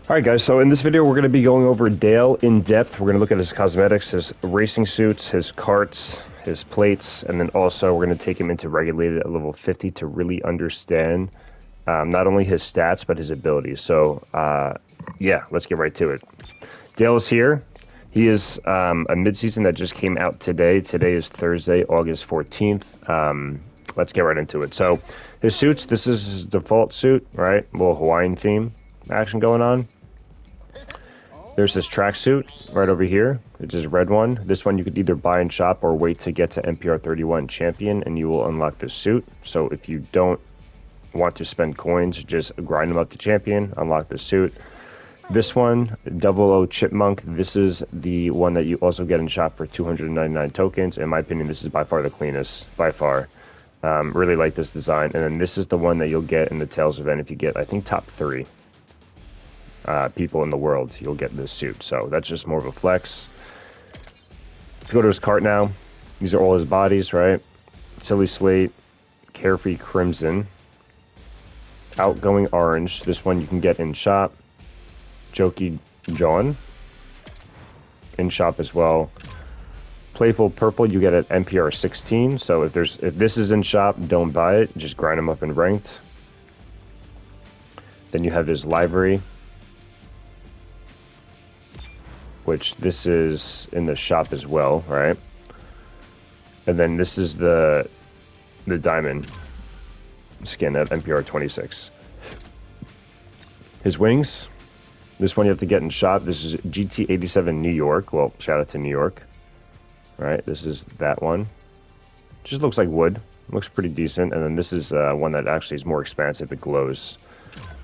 All right, guys, so in this video, we're going to be going over Dale in depth. We're going to look at his cosmetics, his racing suits, his carts, his plates, and then also we're going to take him into regulated at level 50 to really understand not only his stats, but his abilities. So, yeah, let's get right to it. Dale is here. He is a mid-season that just came out today. Today is Thursday, August 14th. Let's get right into it. So, his suits, this is his default suit, right? A little Hawaiian theme action going on. There's this tracksuit right over here, which is red one. This one you could either buy in shop or wait to get to NPR 31 champion and you will unlock this suit. So if you don't want to spend coins, just grind them up to champion, unlock the suit. This one, 00 Chipmunk, this is the one that you also get in shop for 299 tokens. In my opinion, this is by far the cleanest, by far. Really like this design. And then this is the one that you'll get in the Tails event if you get, I think, top 3. People in the world, you'll get this suit. So that's just more of a flex. If you go to his cart now, these are all his bodies, right? Silly Slate, Carefree Crimson, Outgoing Orange. This one you can get in shop. Jokey John, in shop as well. Playful Purple, you get at NPR 16. So if this is in shop, don't buy it. Just grind them up in ranked. Then you have his livery, which this is in the shop as well, right? And then this is the diamond skin at NPR 26. His wings, this one you have to get in shop. This is GT87 New York. Well, shout out to New York. Right, this is that one. Just looks like wood. Looks pretty decent. And then this is one that actually is more expansive. It glows.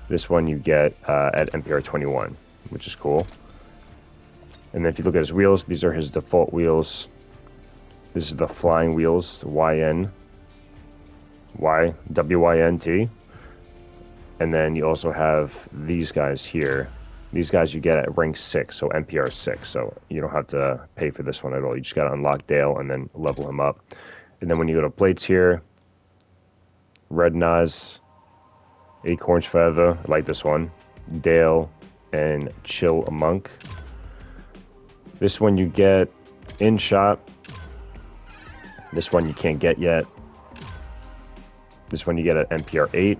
This one you get at NPR 21, which is cool. And then if you look at his wheels, these are his default wheels. This is the flying wheels, WYNT. And then you also have these guys here. These guys you get at rank 6, so NPR 6. So you don't have to pay for this one at all. You just got to unlock Dale and then level him up. And then when you go to plates here, Red Nas, Acorns Forever, I like this one. Dale and Chill Monk. This one you get in shop. This one you can't get yet. This one you get at NPR 8.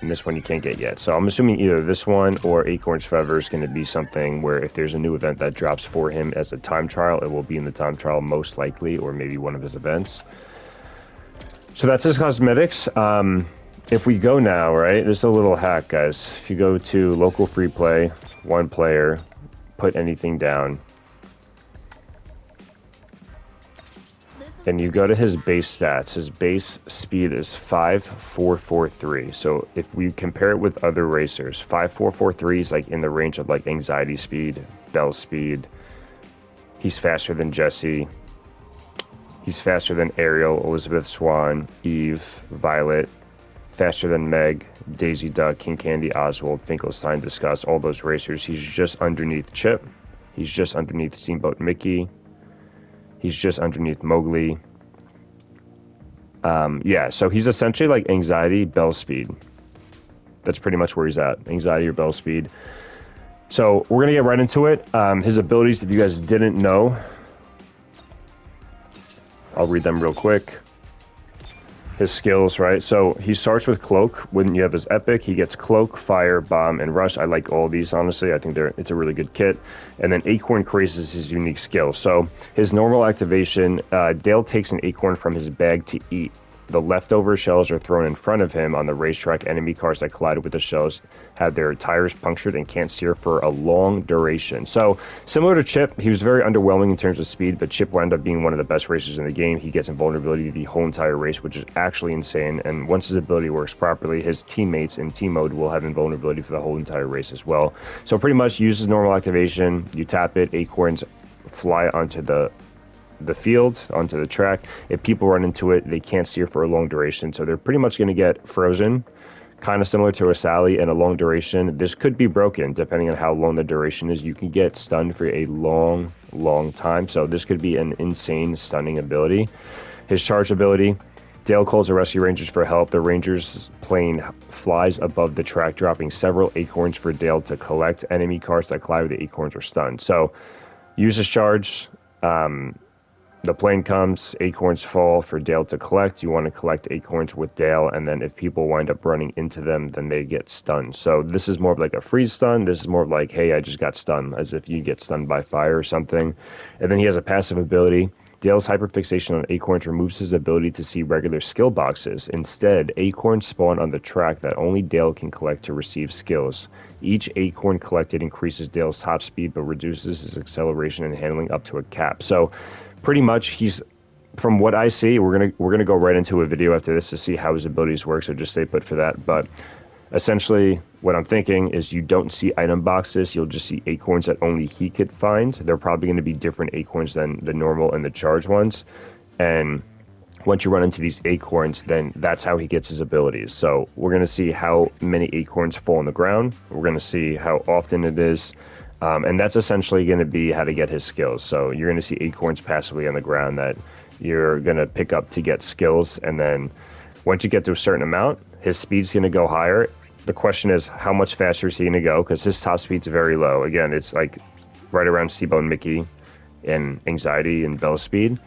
And this one you can't get yet. So I'm assuming either this one or Acorns Forever is going to be something where if there's a new event that drops for him as a time trial, it will be in the time trial most likely, or maybe one of his events. So that's his cosmetics. If we go now, right, there's a little hack, guys. If you go to local free play, one player, put anything down, and you go to his base stats. His base speed is 5443. So if we compare it with other racers, 5443 is like in the range of like anxiety speed, bell speed. He's faster than Jesse. He's faster than Ariel, Elizabeth Swan, Eve, Violet. Faster than Meg, Daisy Duck, King Candy, Oswald, Finkelstein, Discuss, all those racers. He's just underneath Chip. He's just underneath Steamboat Mickey. He's just underneath Mowgli. Yeah, so he's essentially like anxiety, bell speed. That's pretty much where he's at. Anxiety or bell speed. So we're going to get right into it. His abilities, if you guys didn't know, I'll read them real quick. His skills, right? So he starts with Cloak. When you have his epic, he gets Cloak, Fire, Bomb, and Rush. I like all these, honestly. I think it's a really good kit. And then Acorn Craze is his unique skill. So his normal activation, Dale takes an acorn from his bag to eat. The leftover shells are thrown in front of him on the racetrack. Enemy cars that collide with the shells have their tires punctured and can't steer for a long duration. So similar to Chip, he was very underwhelming in terms of speed, but Chip wound up being one of the best racers in the game. He gets invulnerability the whole entire race, which is actually insane. And once his ability works properly, his teammates in team mode will have invulnerability for the whole entire race as well. So pretty much uses normal activation. You tap it, acorns fly onto the field, onto the track. If people run into it, they can't steer for a long duration, so they're pretty much going to get frozen, kind of similar to a Sally and a long duration. This could be broken depending on how long the duration is. You can get stunned for a long time, so this could be an insane stunning ability. His charge ability, Dale calls the rescue rangers for help. The rangers plane flies above the track, dropping several acorns for Dale to collect. Enemy cars that collide with the acorns are stunned. So, uses charge. The plane comes, acorns fall for Dale to collect. You want to collect acorns with Dale, and then if people wind up running into them, then they get stunned. So this is more of like a freeze stun. This is more of like, hey, I just got stunned, as if you get stunned by fire or something. And then he has a passive ability. Dale's hyperfixation on acorns removes his ability to see regular skill boxes. Instead, acorns spawn on the track that only Dale can collect to receive skills. Each acorn collected increases Dale's top speed, but reduces his acceleration and handling up to a cap. So pretty much he's, from what I see, we're gonna go right into a video after this to see how his abilities work, so just stay put for that. But essentially what I'm thinking is you don't see item boxes, you'll just see acorns that only he could find. They're probably going to be different acorns than the normal and the charge ones, and once you run into these acorns, then that's how he gets his abilities. So we're going to see how many acorns fall on the ground, we're going to see how often it is. And that's essentially going to be how to get his skills. So you're going to see acorns passively on the ground that you're going to pick up to get skills. And then once you get to a certain amount, his speed's going to go higher. The question is, how much faster is he going to go? Because his top speed's very low. Again, it's like right around T-Bone Mickey in Anxiety and Bell speed.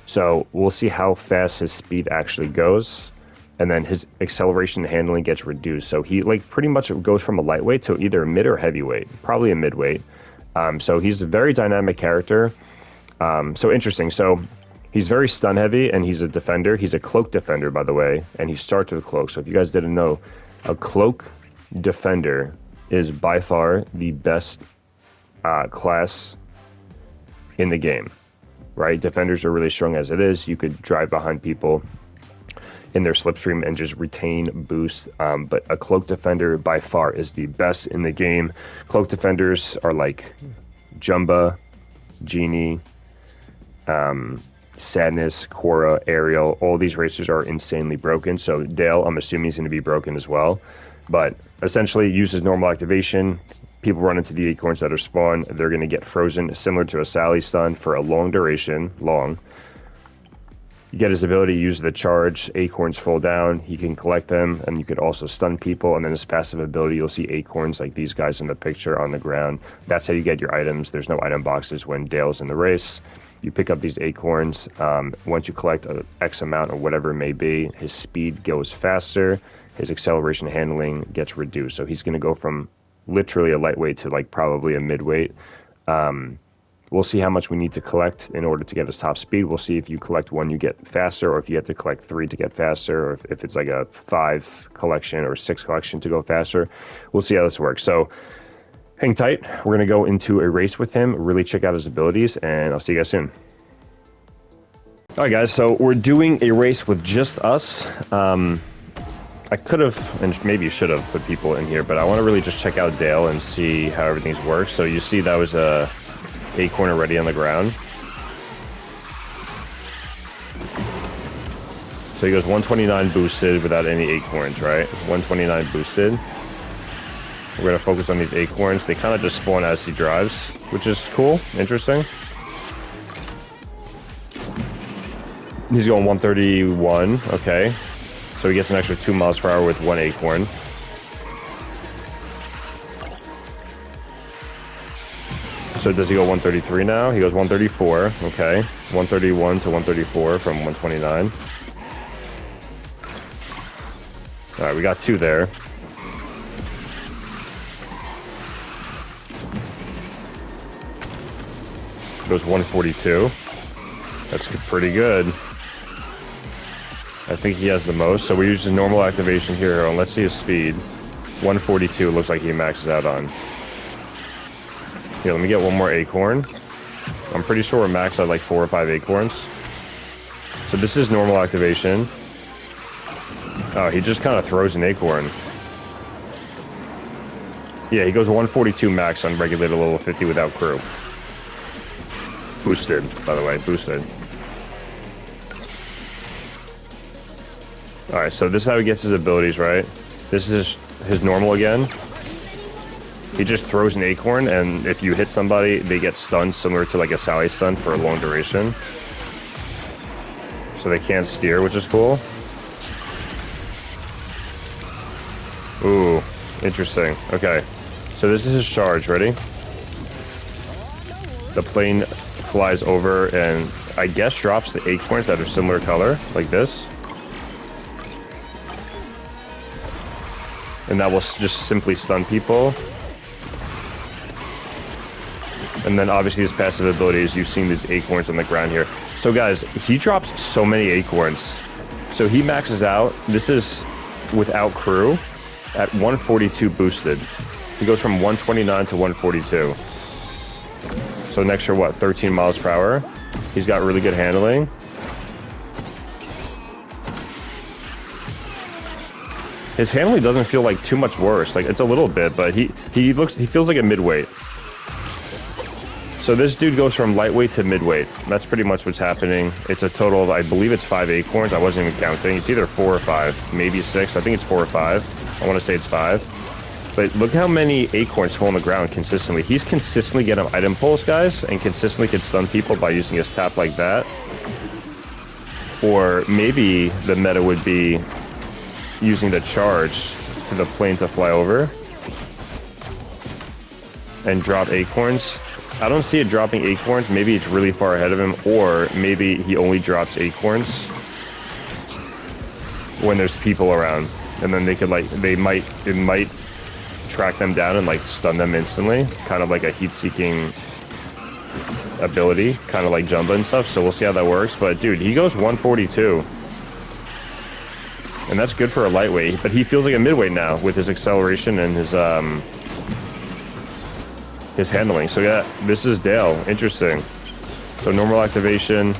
So we'll see how fast his speed actually goes. And then his acceleration and handling gets reduced. So he like pretty much goes from a lightweight to either a mid or heavyweight, probably a midweight. So he's a very dynamic character. So interesting. So he's very stun heavy and he's a defender. He's a cloak defender, by the way, and he starts with a cloak. So if you guys didn't know, a cloak defender is by far the best class in the game, right? Defenders are really strong as it is. You could drive behind people in their slipstream and just retain boost, but a cloak defender by far is the best in the game. Cloak defenders are like Jumba, Genie, Sadness, Korra, Ariel. All these racers are insanely broken, so Dale, I'm assuming, he's going to be broken as well. But essentially uses normal activation. People run into the acorns that are spawned, they're going to get frozen, similar to a Sally stun for a long duration. You get his ability to use the charge, acorns fall down, he can collect them, and you could also stun people. And then his passive ability, you'll see acorns like these guys in the picture on the ground. That's how you get your items. There's no item boxes when Dale's in the race. You pick up these acorns. Once you collect a X amount or whatever it may be, his speed goes faster, his acceleration handling gets reduced. So he's going to go from literally a lightweight to like probably a midweight. We'll see how much we need to collect in order to get his top speed. We'll see if you collect one, you get faster, or if you have to collect 3 to get faster, or if it's like a 5 collection or 6 collection to go faster. We'll see how this works. So hang tight. We're going to go into a race with him, really check out his abilities, and I'll see you guys soon. All right, guys, so we're doing a race with just us. I could have, and maybe should have, put people in here, but I want to really just check out Dale and see how everything's worked. So you see that was a acorn already on the ground. So he goes 129 boosted without any acorns, right? 129 boosted. We're going to focus on these acorns. They kind of just spawn as he drives, which is cool, interesting. He's going 131, okay. So he gets an extra 2 miles per hour with 1 acorn. So does he go 133 now? He goes 134, okay. 131 to 134 from 129. All right, we got 2 there. Goes 142. That's pretty good. I think he has the most. So we use his normal activation here, and let's see his speed. 142 looks like he maxes out on. Here, let me get 1 more acorn. I'm pretty sure we're maxed at like 4 or 5 acorns. So this is normal activation. Oh, he just kind of throws an acorn. Yeah, he goes 142 max on regulated level 50 without crew. Boosted, by the way, boosted. Alright, so this is how he gets his abilities, right? This is his normal again. He just throws an acorn, and if you hit somebody, they get stunned, similar to like a Sally stun for a long duration. So they can't steer, which is cool. Ooh, interesting. Okay, so this is his charge. Ready? The plane flies over and I guess drops the acorns that are similar color, like this. And that will just simply stun people. And then obviously his passive ability is you've seen these acorns on the ground here. So guys, he drops so many acorns. So he maxes out, this is without crew, at 142 boosted. He goes from 129 to 142. So an extra, what, 13 miles per hour? He's got really good handling. His handling doesn't feel like too much worse. Like, it's a little bit, but he feels like a midweight. So this dude goes from lightweight to midweight. That's pretty much what's happening. It's a total of, I believe it's 5 acorns. I wasn't even counting. It's either 4 or 5, maybe 6. I think it's 4 or 5. I want to say it's 5. But look how many acorns fall on the ground consistently. He's consistently getting item pulls, guys, and consistently can stun people by using his tap like that. Or maybe the meta would be using the charge for the plane to fly over and drop acorns. I don't see it dropping acorns. Maybe it's really far ahead of him, or maybe he only drops acorns when there's people around, and then they could like it might track them down and like stun them instantly, kind of like a heat-seeking ability, kind of like Jumba and stuff. So we'll see how that works. But dude, he goes 142, and that's good for a lightweight. But he feels like a midweight now with his acceleration and his handling. So yeah, this is Dale. Interesting. So normal activation,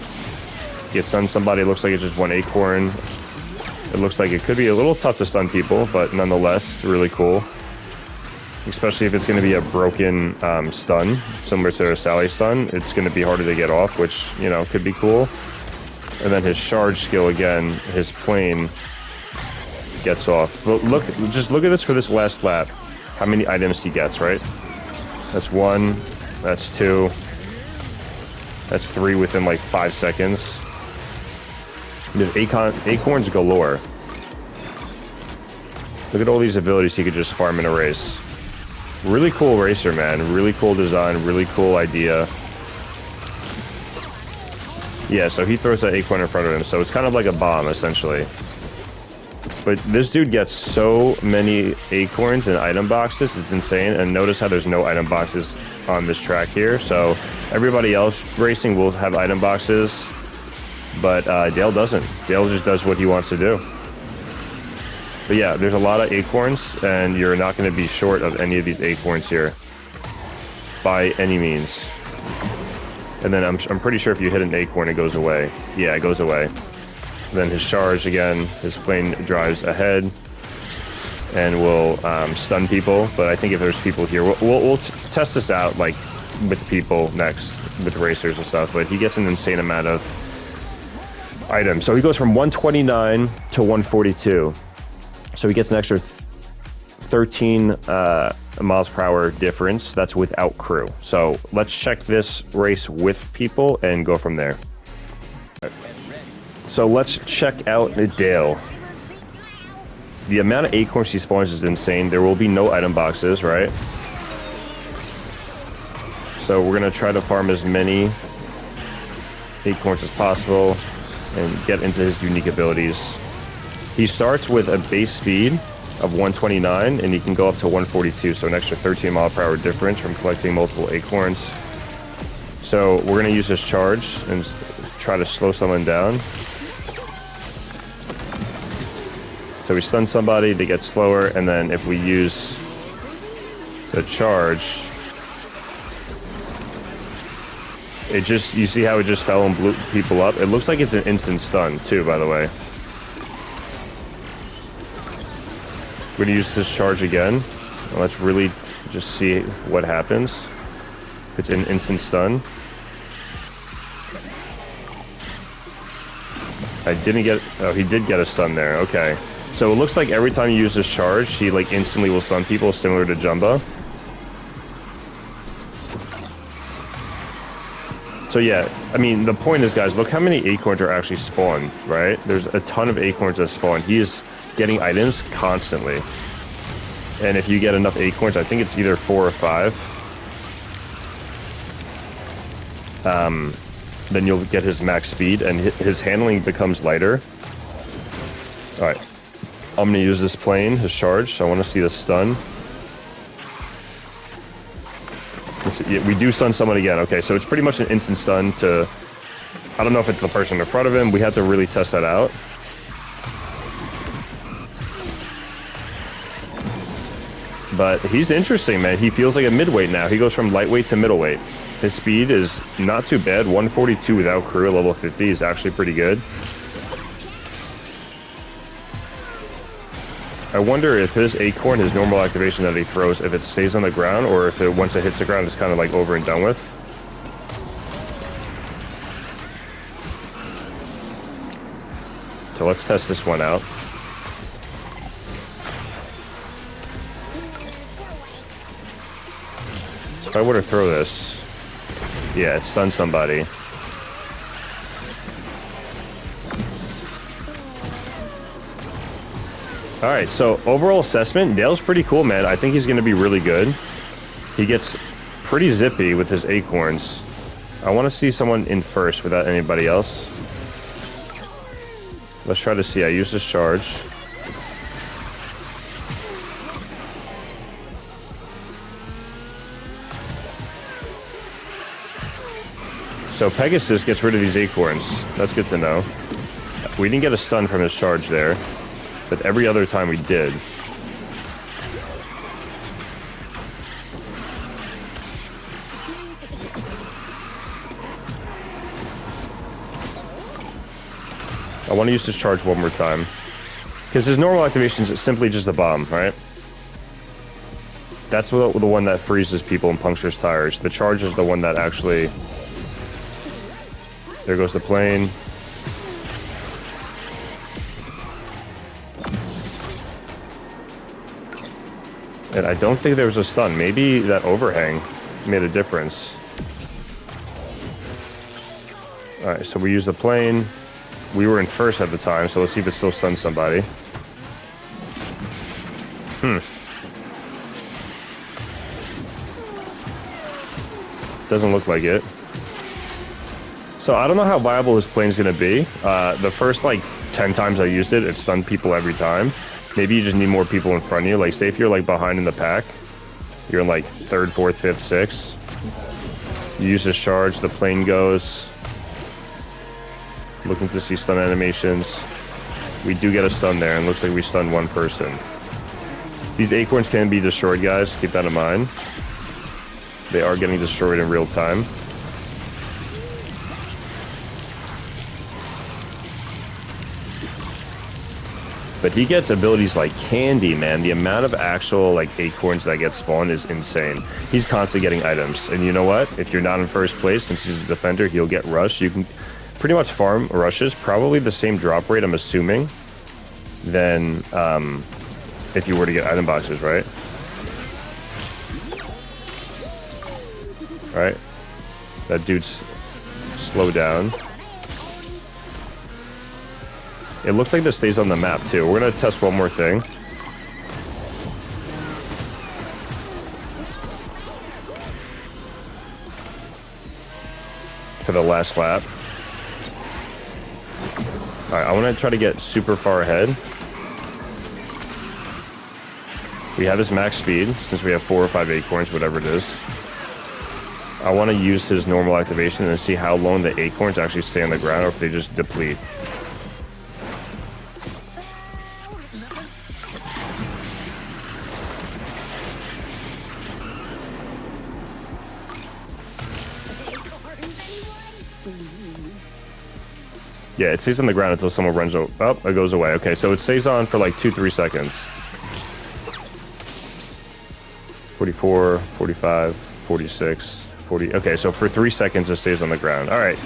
get stun somebody. Looks like it's just 1 acorn. It looks like it could be a little tough to stun people, but nonetheless, really cool. Especially if it's going to be a broken stun, similar to a Sally stun. It's going to be harder to get off, which, you know, could be cool. And then his charge skill again, his plane gets off. But look, just look at this for this last lap. How many items he gets, right? That's 1, that's 2, that's 3 within like 5 seconds. There's acorns galore. Look at all these abilities he could just farm in a race. Really cool racer, man. Really cool design, really cool idea. Yeah, so he throws that acorn in front of him, so it's kind of like a bomb, essentially. But this dude gets so many acorns and item boxes, it's insane. And notice how there's no item boxes on this track here. So everybody else racing will have item boxes, but Dale doesn't. Dale just does what he wants to do. But yeah, there's a lot of acorns, and you're not going to be short of any of these acorns here by any means. And then I'm pretty sure if you hit an acorn, it goes away. Yeah, it goes away. Then his charge again, his plane drives ahead and will stun people. But I think if there's people here, we'll test this out like with people next, with racers and stuff. But he gets an insane amount of items. So he goes from 129 to 142. So he gets an extra 13 miles per hour difference. That's without crew. So let's check this race with people and go from there. So let's check out Dale. The amount of acorns he spawns is insane. There will be no item boxes, right? So we're going to try to farm as many acorns as possible and get into his unique abilities. He starts with a base speed of 129, and he can go up to 142, so an extra 13 mile per hour difference from collecting multiple acorns. So we're going to use his charge and try to slow someone down. So we stun somebody, they get slower, and then if we use the charge, it just, you see how it just fell and blew people up? It looks like it's an instant stun too, by the way. We're gonna use this charge again. Let's really just see what happens. It's an instant stun. I didn't get, oh, he did get a stun there, okay. So it looks like every time you use this charge, he like instantly will stun people, similar to Jumba. So yeah, I mean, the point is, guys, look how many acorns are actually spawned, right? There's a ton of acorns that spawn. He is getting items constantly. And if you get enough acorns, I think it's either 4 or 5, then you'll get his max speed, and his handling becomes lighter. Alright. I'm going to use this plane, his charge, so I want to see the stun. We do stun someone again. Okay, so it's pretty much an instant stun to... I don't know if it's the person in front of him. We have to really test that out. But he's interesting, man. He feels like a midweight now. He goes from lightweight to middleweight. His speed is not too bad. 142 without crew at level 50 is actually pretty good. I wonder if his acorn, his normal activation that he throws, if it stays on the ground, or if it, once it hits the ground, it's kind of like over and done with. So let's test this one out. So if I were to throw this, yeah, it stuns somebody. Alright, so overall assessment, Dale's pretty cool, man. I think he's going to be really good. He gets pretty zippy with his acorns. I want to see someone in first without anybody else. Let's try to see. I use this charge. So Pegasus gets rid of these acorns. That's good to know. We didn't get a stun from his charge there, but every other time we did. I want to use this charge one more time. Because his normal activation is simply just a bomb, right? That's the one that freezes people and punctures tires. The charge is the one that actually... There goes the plane. And I don't think there was a stun. Maybe that overhang made a difference. Alright, so we use the plane. We were in first at the time, so let's see if it still stuns somebody. Doesn't look like it. So I don't know how viable this plane's gonna be. The first, like, 10 times I used it, it stunned people every time. Maybe you just need more people in front of you. Like, say if you're, like, behind in the pack, you're in, like, 3rd, 4th, 5th, 6th. You use this charge, the plane goes. Looking to see stun animations. We do get a stun there, and looks like we stunned one person. These acorns can be destroyed, guys. Keep that in mind. They are getting destroyed in real time. But he gets abilities like candy, man. The amount of actual, like, acorns that get spawned is insane. He's constantly getting items. And you know what? If you're not in first place, since he's a defender, he'll get rushed. You can pretty much farm rushes. Probably the same drop rate, I'm assuming, than if you were to get item boxes, right? Alright. That dude's slow down. It looks like this stays on the map, too. We're going to test one more thing. For the last lap. Alright, I want to try to get super far ahead. We have his max speed, since we have 4 or 5 acorns, whatever it is. I want to use his normal activation and see how long the acorns actually stay on the ground, or if they just deplete. Yeah, it stays on the ground until someone runs up. Oh, it goes away. Okay, so it stays on for like 2-3 seconds. 44, 45, 46, 40. Okay, so for 3 seconds it stays on the ground. All right.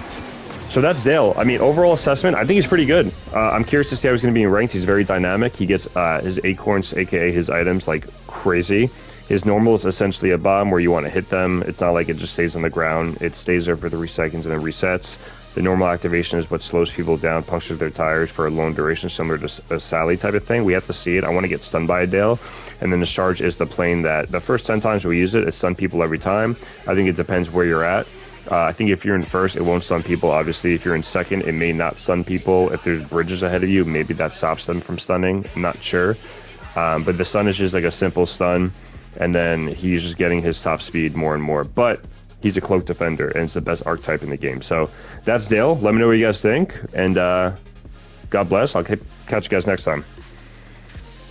So that's Dale. I mean, overall assessment, I think he's pretty good. I'm curious to see how he's going to be ranked. He's very dynamic. He gets his acorns, aka his items, like crazy. His normal is essentially a bomb where you want to hit them. It's not like it just stays on the ground. It stays there for 3 seconds and then resets. The normal activation is what slows people down, punctures their tires for a long duration, similar to a Sally type of thing. We have to see it. I want to get stunned by a Dale. And then the charge is the plane that the first 10 times we use it, it stun people every time. I think it depends where you're at. I think if you're in first, it won't stun people. Obviously, if you're in second, it may not stun people. If there's bridges ahead of you, maybe that stops them from stunning. I'm not sure. But the stun is just like a simple stun. And then he's just getting his top speed more and more. But he's a cloak defender, and it's the best archetype in the game. So that's Dale. Let me know what you guys think. And God bless. I'll catch you guys next time.